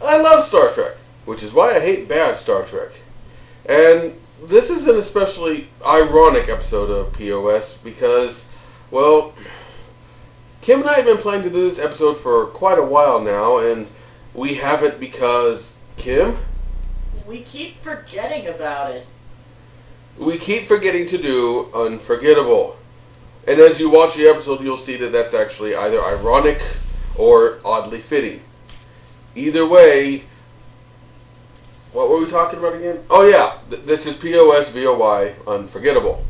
I love Star Trek, which is why I hate bad Star Trek. And this is an especially ironic episode of POS because, well, Kim and I have been planning to do this episode for quite a while now, and we haven't because, Kim? We keep forgetting about it. We keep forgetting to do Unforgettable. And as you watch the episode, you'll see that that's actually either ironic or oddly fitting. Either way, what were we talking about again? Oh yeah, this is POS VOY Unforgettable.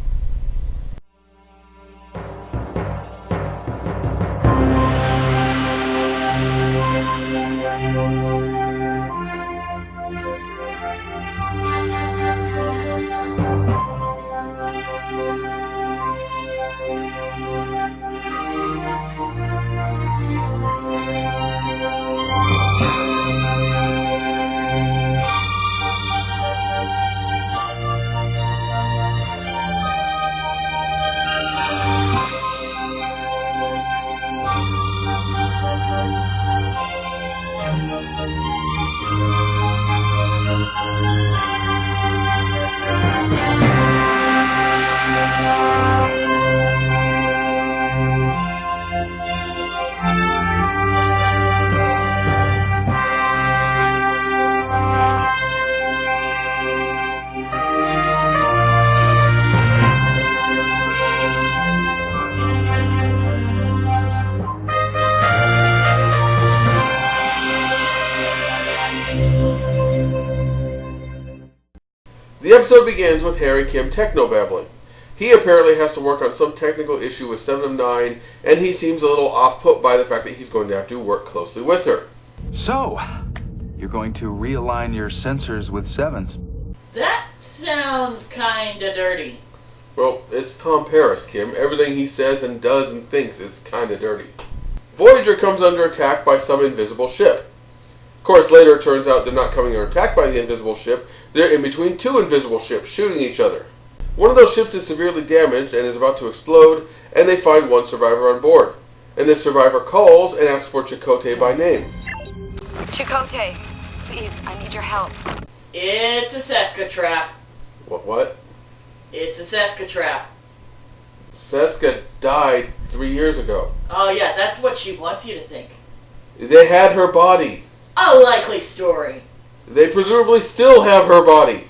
The episode begins with Harry Kim techno-babbling. He apparently has to work on some technical issue with 7 of 9, and he seems a little off-put by the fact that he's going to have to work closely with her. So, you're going to realign your sensors with 7s. That sounds kinda dirty. Well, it's Tom Paris, Kim. Everything he says and does and thinks is kinda dirty. Voyager comes under attack by some invisible ship. Of course, later it turns out they're not coming under attack by the invisible ship. They're in between 2 invisible ships shooting each other. One of those ships is severely damaged and is about to explode, and they find one survivor on board. And this survivor calls and asks for Chakotay by name. Chakotay, please, I need your help. It's a Seska trap. What? It's a Seska trap. Seska died 3 years ago. Oh yeah, that's what she wants you to think. They had her body. A likely story. They presumably still have her body.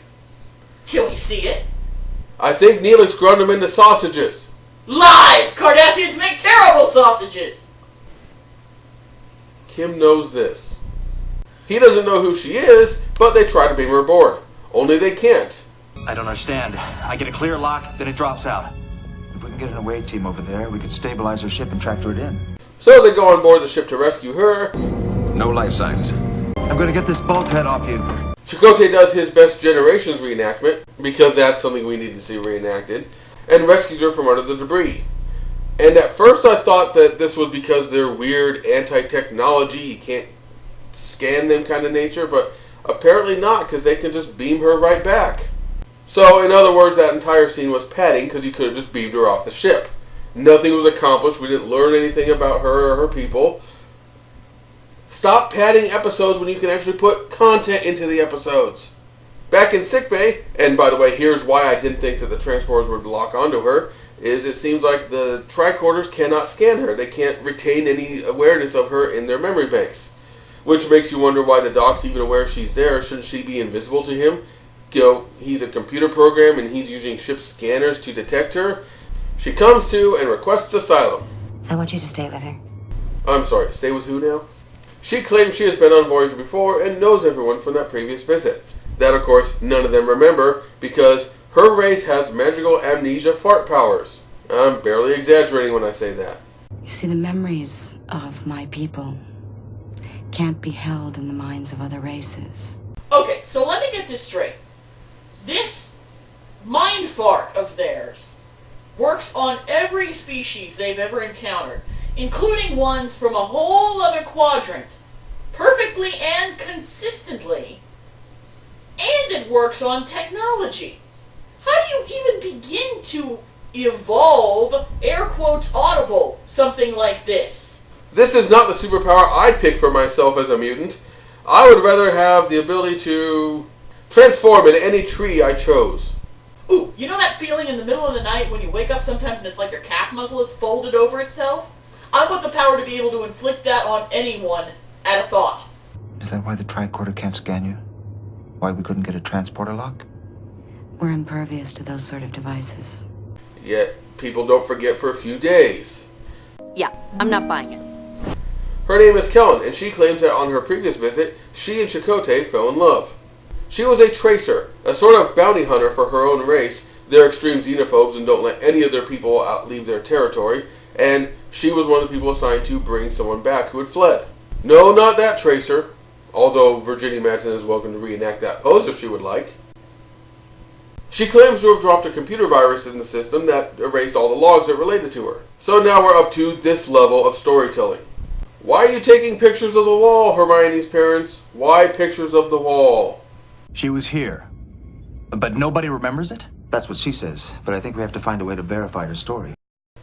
Can we see it? I think Neelix ground them into sausages. Lies! Cardassians make terrible sausages! Kim knows this. He doesn't know who she is, but they try to beam her aboard. Only they can't. I don't understand. I get a clear lock, then it drops out. If we can get an away team over there, we could stabilize her ship and tractor it in. So they go on board the ship to rescue her. No life signs. I'm gonna get this bulkhead off you. Chakotay does his best Generations reenactment, because that's something we need to see reenacted, and rescues her from under the debris. And at first I thought that this was because they're weird anti-technology, you can't scan them kind of nature, but apparently not, because they can just beam her right back. So, in other words, that entire scene was padding, because you could have just beamed her off the ship. Nothing was accomplished, we didn't learn anything about her or her people. Stop padding episodes when you can actually put content into the episodes. Back in sickbay, and by the way, here's why I didn't think that the transporters would lock onto her, is it seems like the tricorders cannot scan her. They can't retain any awareness of her in their memory banks. Which makes you wonder why the doc's even aware she's there. Shouldn't she be invisible to him? You know, he's a computer program and he's using ship scanners to detect her. She comes to and requests asylum. I want you to stay with her. I'm sorry, stay with who now? She claims she has been on Voyager before and knows everyone from that previous visit. That, of course, none of them remember because her race has magical amnesia fart powers. I'm barely exaggerating when I say that. You see, the memories of my people can't be held in the minds of other races. Okay, so let me get this straight. This mind fart of theirs works on every species they've ever encountered, including ones from a whole other quadrant, perfectly and consistently, and it works on technology. How do you even begin to evolve, air quotes audible, something like this? This is not the superpower I'd pick for myself as a mutant. I would rather have the ability to transform in any tree I chose. Ooh, you know that feeling in the middle of the night when you wake up sometimes and it's like your calf muscle is folded over itself? I want the power to be able to inflict that on anyone at a thought. Is that why the tricorder can't scan you? Why we couldn't get a transporter lock? We're impervious to those sort of devices. Yet, people don't forget for a few days. Yeah, I'm not buying it. Her name is Kellen, and she claims that on her previous visit, she and Chakotay fell in love. She was a tracer, a sort of bounty hunter for her own race. They're extreme xenophobes and don't let any of their people leave their territory, and she was one of the people assigned to bring someone back who had fled. No, not that tracer, although Virginia Madsen is welcome to reenact that pose if she would like. She claims to have dropped a computer virus in the system that erased all the logs that related to her. So now we're up to this level of storytelling. Why are you taking pictures of the wall, Hermione's parents? Why pictures of the wall? She was here. But nobody remembers it? That's what she says, but I think we have to find a way to verify her story.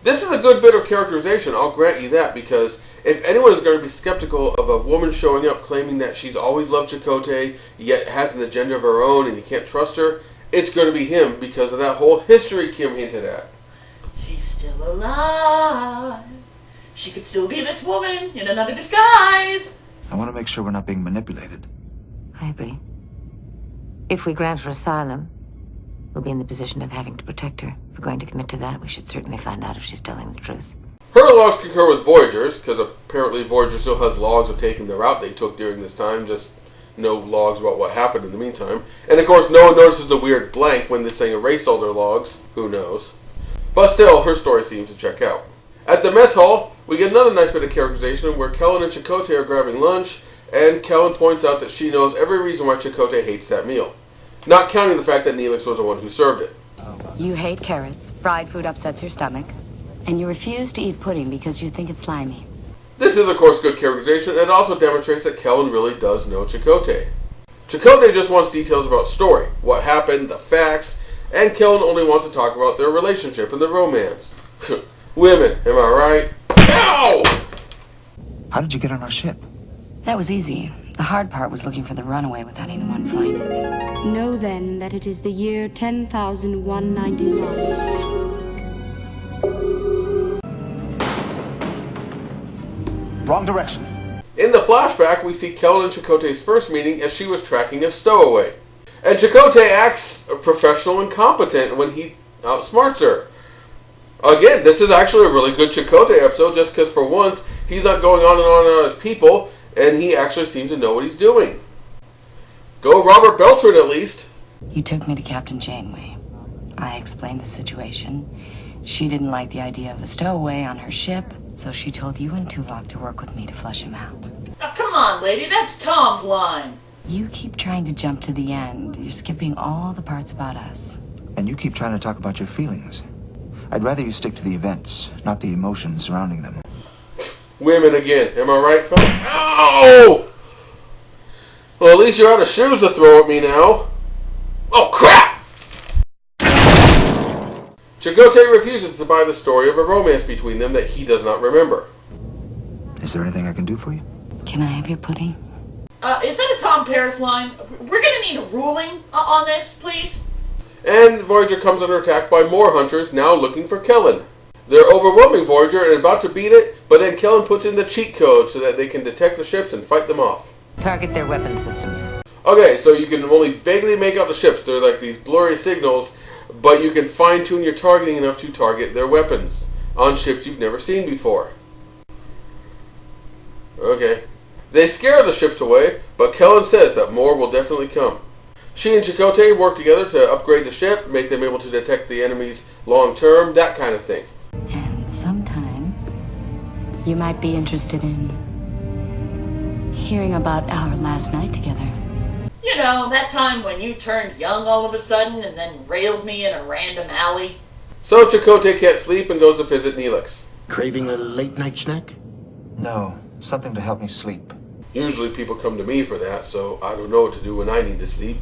This is a good bit of characterization, I'll grant you that, because if anyone is going to be skeptical of a woman showing up claiming that she's always loved Chakotay, yet has an agenda of her own and you can't trust her, it's going to be him because of that whole history Kim hinted at. She's still alive. She could still be this woman in another disguise. I want to make sure we're not being manipulated. I agree. If we grant her asylum, we'll be in the position of having to protect her. If we're going to commit to that, we should certainly find out if she's telling the truth. Her logs concur with Voyager's, because apparently Voyager still has logs of taking the route they took during this time, just no logs about what happened in the meantime. And of course, no one notices the weird blank when this thing erased all their logs. Who knows? But still, her story seems to check out. At the mess hall, we get another nice bit of characterization where Kellen and Chakotay are grabbing lunch, and Kellen points out that she knows every reason why Chakotay hates that meal. Not counting the fact that Neelix was the one who served it. You hate carrots, fried food upsets your stomach, and you refuse to eat pudding because you think it's slimy. This is, of course, good characterization, and it also demonstrates that Kellen really does know Chakotay. Chakotay just wants details about story, what happened, the facts, and Kellen only wants to talk about their relationship and their romance. Women, am I right? Ow! How did you get on our ship? That was easy. The hard part was looking for the runaway without anyone finding me. Know then that it is the year 10,191. Wrong direction. In the flashback, we see Kellen and Chakotay's first meeting as she was tracking a stowaway. And Chakotay acts professional and competent when he outsmarts her. Again, this is actually a really good Chakotay episode just because for once, he's not going on and on about his people, and he actually seems to know what he's doing. Go Robert Beltran, at least. You took me to Captain Janeway. I explained the situation. She didn't like the idea of a stowaway on her ship, so she told you and Tuvok to work with me to flush him out. Oh, come on, lady, that's Tom's line. You keep trying to jump to the end. You're skipping all the parts about us. And you keep trying to talk about your feelings. I'd rather you stick to the events, not the emotions surrounding them. Women again, am I right, fellas? Ow! Well, at least you're out of shoes to throw at me now. Oh, crap! Chakotay refuses to buy the story of a romance between them that he does not remember. Is there anything I can do for you? Can I have your pudding? Is that a Tom Paris line? We're gonna need a ruling on this, please. And Voyager comes under attack by more hunters, now looking for Kellen. They're overwhelming Voyager and about to beat it, but then Kellen puts in the cheat code so that they can detect the ships and fight them off. Target their weapon systems. Okay, so you can only vaguely make out the ships. They're like these blurry signals, but you can fine-tune your targeting enough to target their weapons on ships you've never seen before. Okay. They scare the ships away, but Kellen says that more will definitely come. She and Chakotay work together to upgrade the ship, make them able to detect the enemies long-term, that kind of thing. And sometime, you might be interested in hearing about our last night together. You know, that time when you turned young all of a sudden and then railed me in a random alley. So Chakotay can't sleep and goes to visit Neelix. Craving a late-night snack? No, something to help me sleep. Usually people come to me for that, so I don't know what to do when I need to sleep.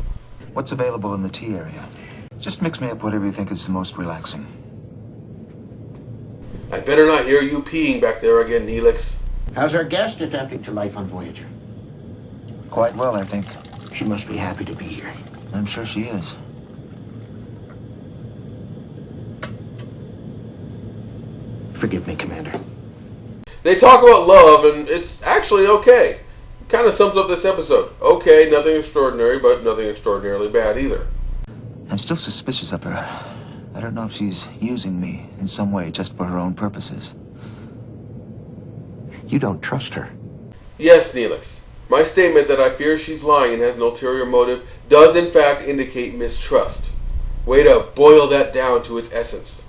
What's available in the tea area? Just mix me up whatever you think is the most relaxing. I better not hear you peeing back there again, Neelix. How's our guest adapting to life on Voyager? Quite well, I think. She must be happy to be here. I'm sure she is. Forgive me, Commander. They talk about love, and it's actually okay. Kind of sums up this episode. Okay, nothing extraordinary, but nothing extraordinarily bad either. I'm still suspicious of her. I don't know if she's using me in some way just for her own purposes. You don't trust her. Yes, Neelix. My statement that I fear she's lying and has an ulterior motive does in fact indicate mistrust. Way to boil that down to its essence.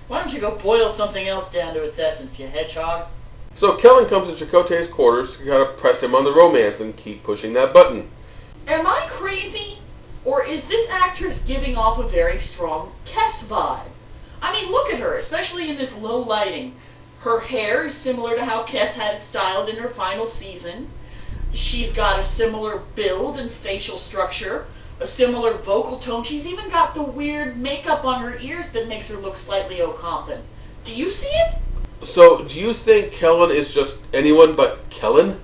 Why don't you go boil something else down to its essence, you hedgehog? So Kellen comes to Chakotay's quarters to kind of press him on the romance and keep pushing that button. Am I crazy? Or is this actress giving off a very strong Kess vibe? I mean, look at her, especially in this low lighting. Her hair is similar to how Kess had it styled in her final season. She's got a similar build and facial structure, a similar vocal tone. She's even got the weird makeup on her ears that makes her look slightly Okampan. Do you see it? So, do you think Kellen is just anyone but Kellen?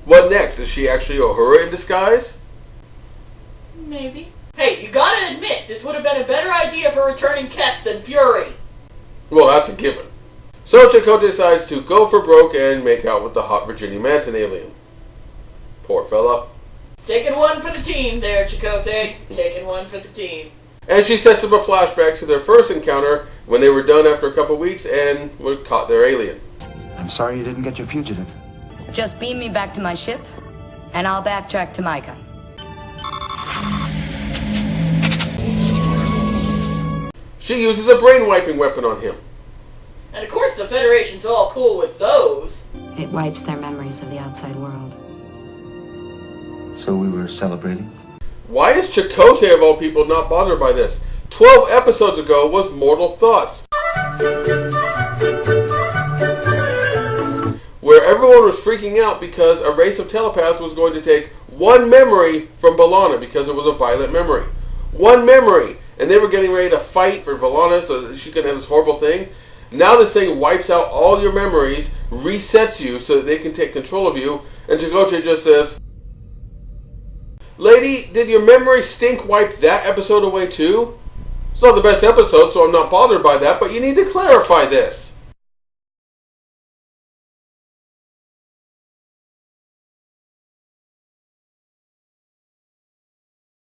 What next? Is she actually Uhura in disguise? Maybe. Hey, you gotta admit, this would have been a better idea for returning Kess than Fury. Well, that's a given. So Chakotay decides to go for broke and make out with the hot Virginia Madsen alien. Poor fella. Taking one for the team there, Chakotay. Taking one for the team. And she sets up a flashback to their first encounter when they were done after a couple weeks and were caught their alien. I'm sorry you didn't get your fugitive. Just beam me back to my ship, and I'll backtrack to Micah. She uses a brain-wiping weapon on him. And of course the Federation's all cool with those. It wipes their memories of the outside world. So we were celebrating? Why is Chakotay, of all people, not bothered by this? 12 episodes ago was Mortal Thoughts, where everyone was freaking out because a race of telepaths was going to take one memory from B'Elanna because it was a violent memory. One memory! And they were getting ready to fight for B'Elanna so that she could have this horrible thing. Now this thing wipes out all your memories, resets you so that they can take control of you, and Chakotay just says, "Lady, did your memory stink wipe that episode away too? It's not the best episode, so I'm not bothered by that, but you need to clarify this."